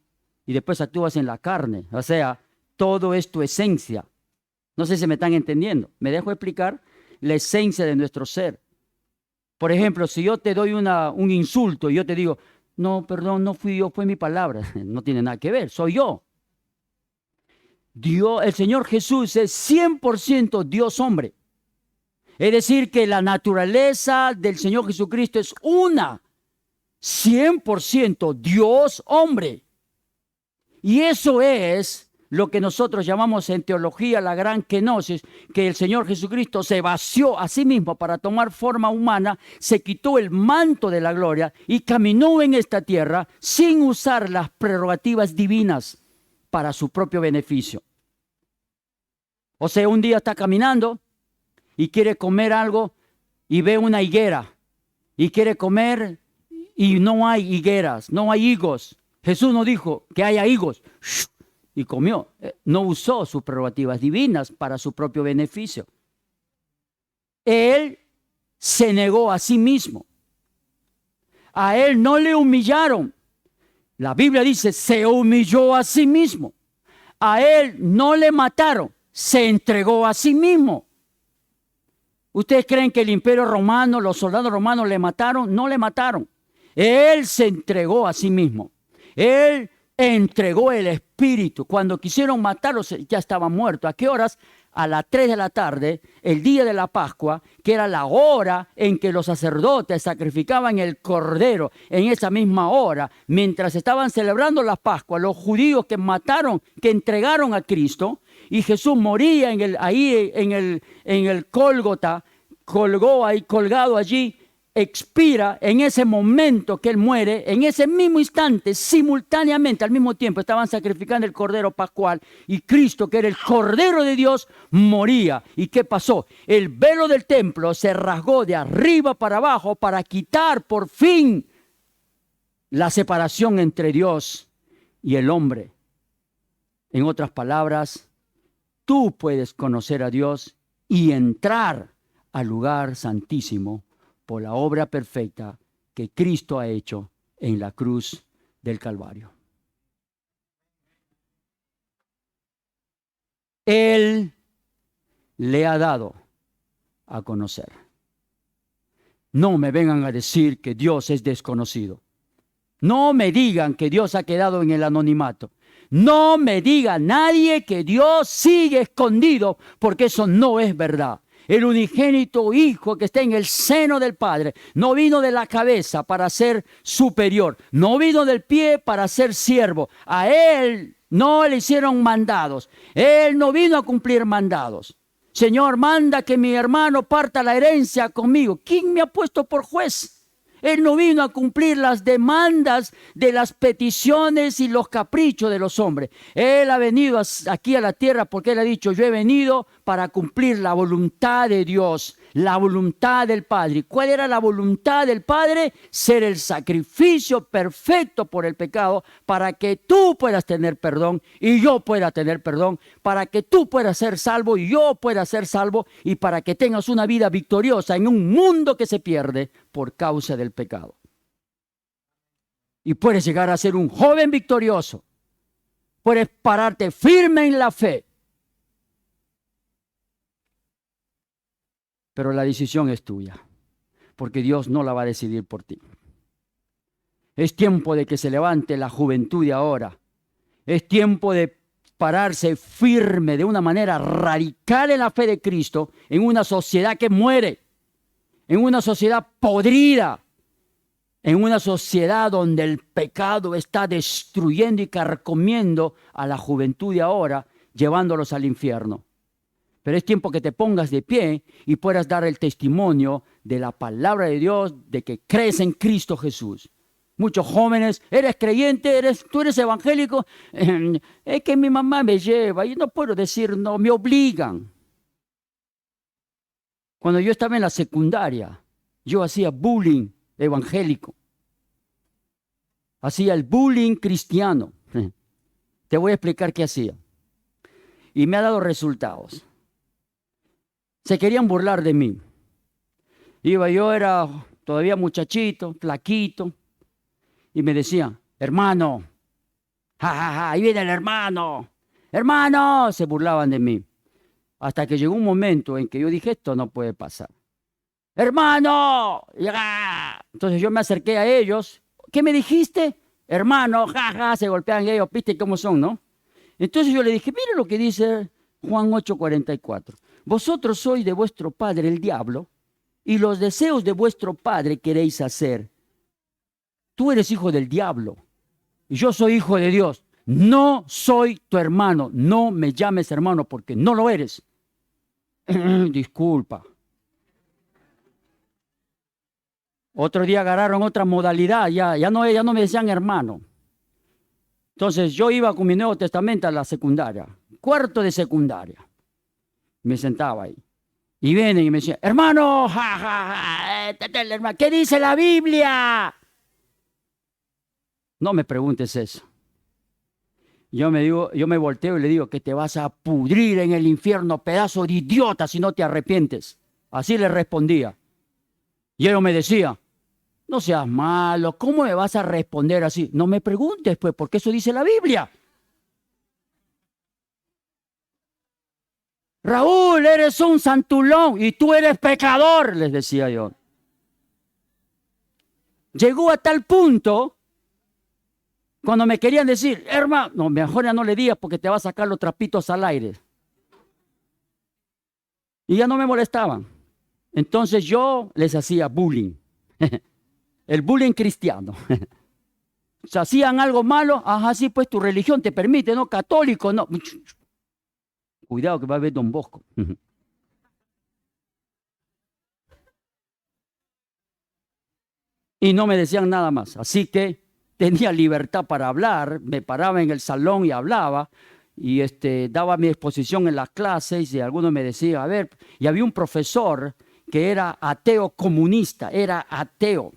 y después actúas en la carne. O sea, todo es tu esencia. No sé si me están entendiendo. ¿Me dejo explicar? La esencia de nuestro ser. Por ejemplo, si yo te doy un insulto y yo te digo, no, perdón, no fui yo, fue mi palabra. No tiene nada que ver, soy yo. Dios, el Señor Jesús es 100% Dios hombre. Es decir, que la naturaleza del Señor Jesucristo es una, 100% Dios hombre. Y eso es lo que nosotros llamamos en teología la gran kenosis, que el Señor Jesucristo se vació a sí mismo para tomar forma humana, se quitó el manto de la gloria y caminó en esta tierra sin usar las prerrogativas divinas para su propio beneficio. O sea, un día está caminando y quiere comer algo y ve una higuera y quiere comer y no hay higueras, no hay higos. Jesús no dijo que haya higos. Y comió. No usó sus prerrogativas divinas para su propio beneficio. Él se negó a sí mismo. A él no le humillaron. La Biblia dice, se humilló a sí mismo. A él no le mataron, se entregó a sí mismo. ¿Ustedes creen que el imperio romano, los soldados romanos le mataron? No le mataron. Él se entregó a sí mismo. Él entregó el espíritu. Cuando quisieron matarlo ya estaba muerto. ¿A qué horas? A las 3 de la tarde, el día de la Pascua, que era la hora en que los sacerdotes sacrificaban el cordero. En esa misma hora, mientras estaban celebrando la Pascua, los judíos que mataron, que entregaron a Cristo, y Jesús moría ahí en el Gólgota, colgado allí, expira en ese momento que él muere, en ese mismo instante, simultáneamente, al mismo tiempo, estaban sacrificando el Cordero Pascual y Cristo, que era el Cordero de Dios, moría. ¿Y qué pasó? El velo del templo se rasgó de arriba para abajo para quitar por fin la separación entre Dios y el hombre. En otras palabras, tú puedes conocer a Dios y entrar al lugar santísimo por la obra perfecta que Cristo ha hecho en la cruz del Calvario. Él le ha dado a conocer. No me vengan a decir que Dios es desconocido. No me digan que Dios ha quedado en el anonimato. No me diga nadie que Dios sigue escondido, porque eso no es verdad. El unigénito Hijo que está en el seno del Padre no vino de la cabeza para ser superior, no vino del pie para ser siervo. A Él no le hicieron mandados. Él no vino a cumplir mandados. Señor, manda que mi hermano parta la herencia conmigo. ¿Quién me ha puesto por juez? Él no vino a cumplir las demandas de las peticiones y los caprichos de los hombres. Él ha venido aquí a la tierra porque Él ha dicho, yo he venido para cumplir la voluntad de Dios, la voluntad del Padre. ¿Cuál era la voluntad del Padre? Ser el sacrificio perfecto por el pecado para que tú puedas tener perdón y yo pueda tener perdón, para que tú puedas ser salvo y yo pueda ser salvo, y para que tengas una vida victoriosa en un mundo que se pierde por causa del pecado. Y puedes llegar a ser un joven victorioso. Puedes pararte firme en la fe. Pero la decisión es tuya, porque Dios no la va a decidir por ti. Es tiempo de que se levante la juventud de ahora. Es tiempo de pararse firme de una manera radical en la fe de Cristo, en una sociedad que muere, en una sociedad podrida, en una sociedad donde el pecado está destruyendo y carcomiendo a la juventud de ahora, llevándolos al infierno. Pero es tiempo que te pongas de pie y puedas dar el testimonio de la palabra de Dios, de que crees en Cristo Jesús. Muchos jóvenes, ¿eres creyente? ¿Tú eres evangélico? Es que mi mamá me lleva. Yo no puedo decir no, me obligan. Cuando yo estaba en la secundaria, yo hacía bullying evangélico. Hacía el bullying cristiano. Te voy a explicar qué hacía. Y me ha dado resultados. Se querían burlar de mí. Yo era todavía muchachito, flaquito, y me decían, hermano, ahí viene el hermano, hermano, se burlaban de mí. Hasta que llegó un momento en que yo dije, esto no puede pasar. ¡Hermano! Entonces yo me acerqué a ellos. ¿Qué me dijiste? Hermano, se golpean ellos, viste cómo son, ¿no? Entonces yo le dije, mire lo que dice Juan 8:44. Vosotros sois de vuestro padre el diablo, y los deseos de vuestro padre queréis hacer. Tú eres hijo del diablo, y yo soy hijo de Dios. No soy tu hermano, no me llames hermano porque no lo eres. Disculpa. Otro día agarraron otra modalidad, ya no me decían hermano. Entonces yo iba con mi Nuevo Testamento a la secundaria, cuarto de secundaria. Me sentaba ahí. Y vienen y me decían, hermano, ¿qué dice la Biblia? No me preguntes eso. Yo me volteo y le digo que te vas a pudrir en el infierno, pedazo de idiota, si no te arrepientes. Así le respondía. Y él me decía, no seas malo, ¿cómo me vas a responder así? No me preguntes, pues, porque eso dice la Biblia. Raúl, eres un santulón y tú eres pecador, les decía yo. Llegó a tal punto, cuando me querían decir, hermano, no, mejor ya no le digas porque te va a sacar los trapitos al aire. Y ya no me molestaban. Entonces yo les hacía bullying. El bullying cristiano. Si hacían algo malo, sí, pues tu religión te permite, ¿no? Católico, no. Cuidado que va a ver Don Bosco. Y no me decían nada más. Así que tenía libertad para hablar. Me paraba en el salón y hablaba. Y daba mi exposición en las clases. Y algunos me decían, a ver. Y había un profesor que era ateo comunista. Era ateo.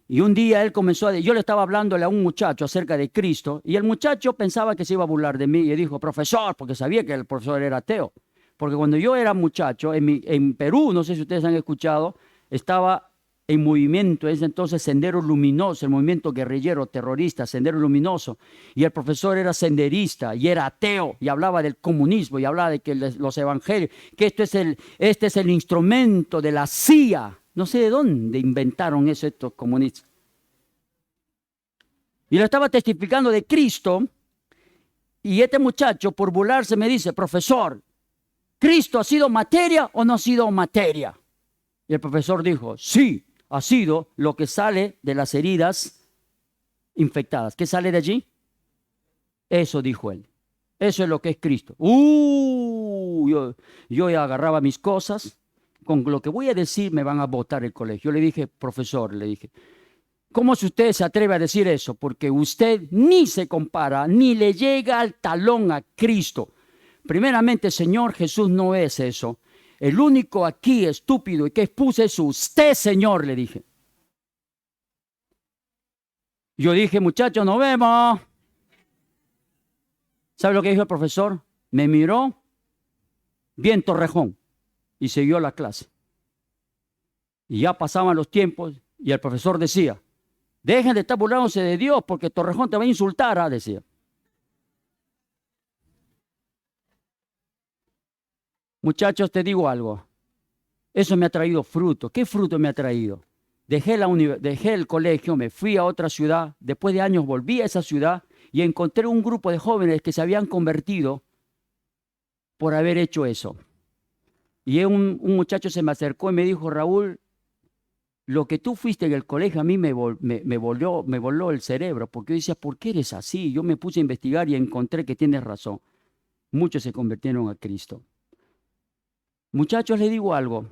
Y un día él comenzó yo le estaba hablándole a un muchacho acerca de Cristo, y el muchacho pensaba que se iba a burlar de mí, y dijo, profesor, porque sabía que el profesor era ateo. Porque cuando yo era muchacho, en Perú, no sé si ustedes han escuchado, estaba en movimiento, es entonces Sendero Luminoso, el movimiento guerrillero terrorista, Sendero Luminoso, y el profesor era senderista y era ateo y hablaba del comunismo y hablaba de que los evangelios, que este es el instrumento de la CIA. No sé de dónde inventaron eso estos comunistas. Y le estaba testificando de Cristo, y este muchacho por burlarse me dice, profesor, ¿Cristo ha sido materia o no ha sido materia? Y el profesor dijo, sí, ha sido lo que sale de las heridas infectadas. ¿Qué sale de allí? Eso dijo él. Eso es lo que es Cristo. Yo ya agarraba mis cosas. Con lo que voy a decir me van a botar el colegio. Yo le dije, profesor, le dije, ¿cómo si usted se atreve a decir eso? Porque usted ni se compara, ni le llega al talón a Cristo. Primeramente, Señor Jesús no es eso. El único aquí estúpido y que expuse es usted, Señor, le dije. Yo dije, muchachos, nos vemos. ¿Sabe lo que dijo el profesor? Me miró, bien torrejón, y siguió la clase. Y ya pasaban los tiempos y el profesor decía, dejen de estar burlándose de Dios porque Torrejón te va a insultar, decía. Muchachos, te digo algo. Eso me ha traído fruto. ¿Qué fruto me ha traído? Dejé el colegio, me fui a otra ciudad. Después de años volví a esa ciudad y encontré un grupo de jóvenes que se habían convertido por haber hecho eso. Y un muchacho se me acercó y me dijo, Raúl, lo que tú fuiste en el colegio a mí me voló el cerebro, porque yo decía, ¿por qué eres así? Yo me puse a investigar y encontré que tienes razón. Muchos se convirtieron a Cristo. Muchachos, les digo algo.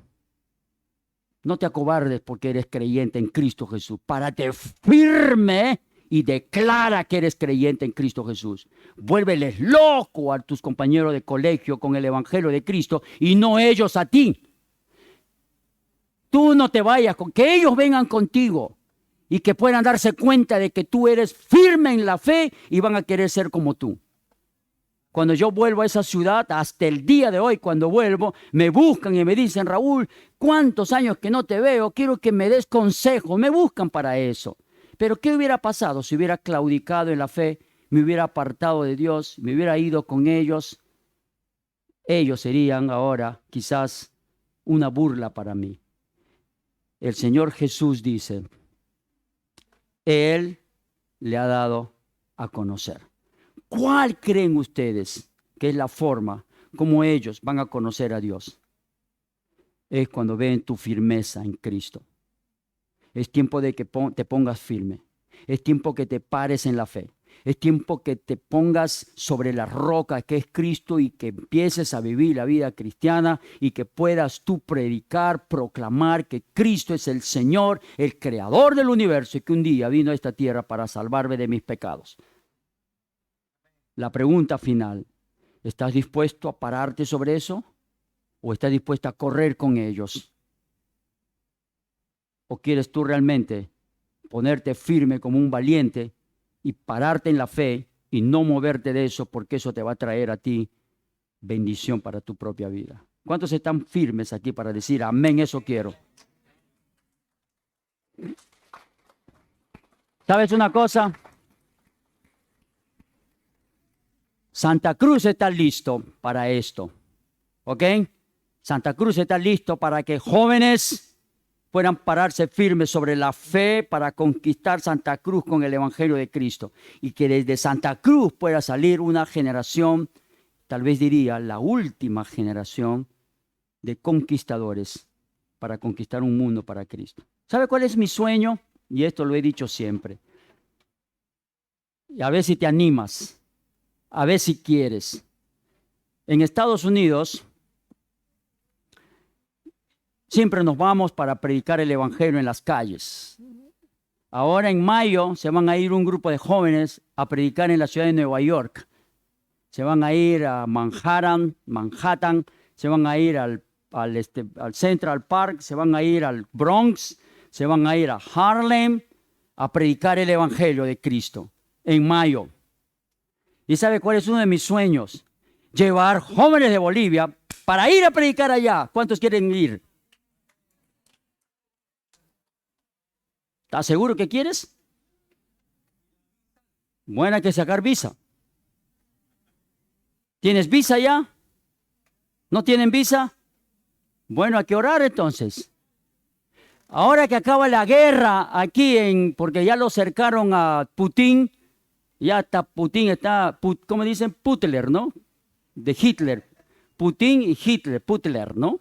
No te acobardes porque eres creyente en Cristo Jesús. Párate firme y declara que eres creyente en Cristo Jesús. Vuélveles loco a tus compañeros de colegio con el Evangelio de Cristo y no ellos a ti. Tú no te vayas, que ellos vengan contigo y que puedan darse cuenta de que tú eres firme en la fe y van a querer ser como tú. Cuando yo vuelvo a esa ciudad, hasta el día de hoy, cuando vuelvo, me buscan y me dicen, Raúl, ¿cuántos años que no te veo? Quiero que me des consejo. Me buscan para eso. Pero ¿qué hubiera pasado si hubiera claudicado en la fe, me hubiera apartado de Dios, me hubiera ido con ellos? Ellos serían ahora quizás una burla para mí. El Señor Jesús dice, Él le ha dado a conocer. ¿Cuál creen ustedes que es la forma como ellos van a conocer a Dios? Es cuando ven tu firmeza en Cristo. Es tiempo de que te pongas firme. Es tiempo que te pares en la fe. Es tiempo que te pongas sobre la roca que es Cristo y que empieces a vivir la vida cristiana y que puedas tú predicar, proclamar que Cristo es el Señor, el creador del universo y que un día vino a esta tierra para salvarme de mis pecados. La pregunta final, ¿estás dispuesto a pararte sobre eso? ¿O estás dispuesto a correr con ellos? ¿O quieres tú realmente ponerte firme como un valiente y pararte en la fe y no moverte de eso porque eso te va a traer a ti bendición para tu propia vida? ¿Cuántos están firmes aquí para decir amén, eso quiero? ¿Sabes una cosa? Santa Cruz está listo para esto, ¿ok? Santa Cruz está listo para que jóvenes puedan pararse firmes sobre la fe para conquistar Santa Cruz con el Evangelio de Cristo. Y que desde Santa Cruz pueda salir una generación, tal vez diría la última generación de conquistadores para conquistar un mundo para Cristo. ¿Sabe cuál es mi sueño? Y esto lo he dicho siempre. Y a ver si te animas. A ver si quieres. En Estados Unidos, siempre nos vamos para predicar el Evangelio en las calles. Ahora en mayo se van a ir un grupo de jóvenes a predicar en la ciudad de Nueva York. Se van a ir a Manhattan, se van a ir al Central Park, se van a ir al Bronx, se van a ir a Harlem, a predicar el Evangelio de Cristo en mayo. ¿Y sabe cuál es uno de mis sueños? Llevar jóvenes de Bolivia para ir a predicar allá. ¿Cuántos quieren ir? ¿Estás seguro que quieres? Bueno, hay que sacar visa. ¿Tienes visa ya? ¿No tienen visa? Bueno, hay que orar entonces. Ahora que acaba la guerra aquí, porque ya lo cercaron a Putin, ya está Putin, ¿cómo dicen? Putler, ¿no? De Hitler. Putin y Hitler, Putler, ¿no?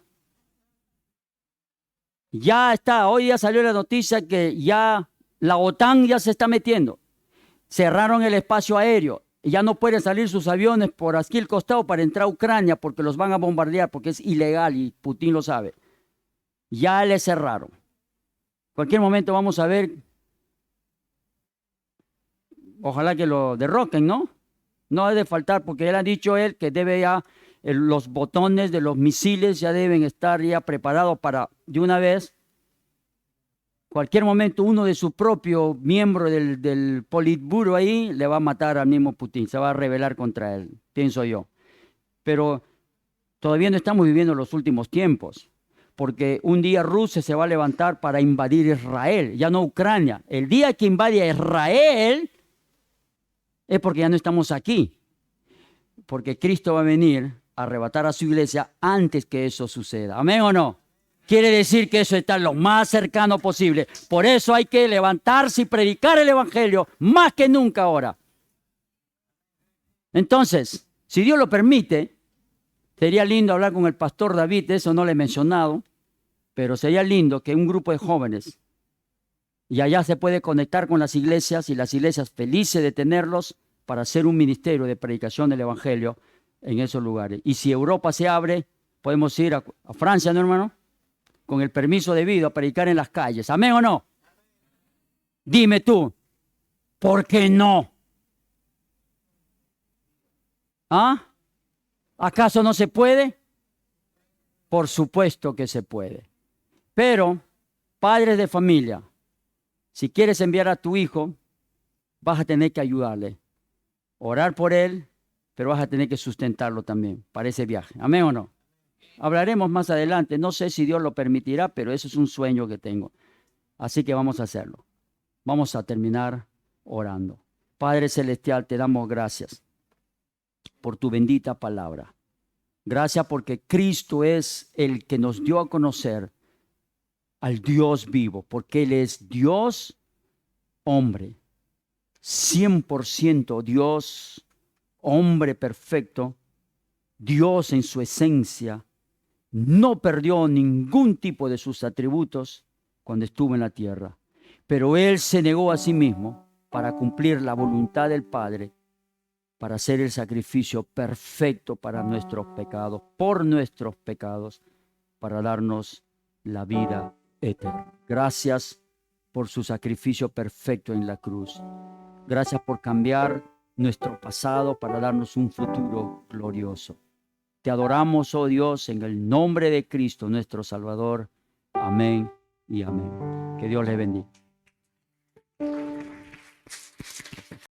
Ya está, hoy ya salió la noticia que ya la OTAN ya se está metiendo. Cerraron el espacio aéreo. Ya no pueden salir sus aviones por aquí el costado para entrar a Ucrania porque los van a bombardear porque es ilegal y Putin lo sabe. Ya le cerraron. Cualquier momento vamos a ver. Ojalá que lo derroquen, ¿no? No debe faltar porque él ha dicho que debe ya, los botones de los misiles ya deben estar ya preparados para de una vez. Cualquier momento uno de su propio miembro del Politburo ahí le va a matar al mismo Putin, se va a rebelar contra él, pienso yo. Pero todavía no estamos viviendo los últimos tiempos, porque un día Rusia se va a levantar para invadir Israel, ya no Ucrania. El día que invade a Israel es porque ya no estamos aquí, porque Cristo va a venir a arrebatar a su iglesia antes que eso suceda. ¿Amén o no? Quiere decir que eso está lo más cercano posible. Por eso hay que levantarse y predicar el Evangelio más que nunca ahora. Entonces, si Dios lo permite, sería lindo hablar con el pastor David, eso no le he mencionado, pero sería lindo que un grupo de jóvenes, y allá se puede conectar con las iglesias y las iglesias felices de tenerlos para hacer un ministerio de predicación del Evangelio en esos lugares. Y si Europa se abre, podemos ir a Francia, ¿no, hermano? Con el permiso debido a predicar en las calles. ¿Amén o no? Dime tú, ¿por qué no? ¿Ah? ¿Acaso no se puede? Por supuesto que se puede. Pero, padres de familia, si quieres enviar a tu hijo, vas a tener que ayudarle. Orar por él, pero vas a tener que sustentarlo también para ese viaje. ¿Amén o no? Hablaremos más adelante. No sé si Dios lo permitirá, pero eso es un sueño que tengo. Así que vamos a hacerlo. Vamos a terminar orando. Padre Celestial, te damos gracias por tu bendita palabra. Gracias porque Cristo es el que nos dio a conocer al Dios vivo, porque Él es Dios, hombre, 100% Dios, hombre perfecto, Dios en su esencia, no perdió ningún tipo de sus atributos cuando estuvo en la tierra, pero Él se negó a sí mismo para cumplir la voluntad del Padre, para hacer el sacrificio perfecto para nuestros pecados, por nuestros pecados, para darnos la vida eterna. Gracias por su sacrificio perfecto en la cruz. Gracias por cambiar nuestro pasado para darnos un futuro glorioso. Te adoramos, oh Dios, en el nombre de Cristo, nuestro Salvador. Amén y amén. Que Dios les bendiga.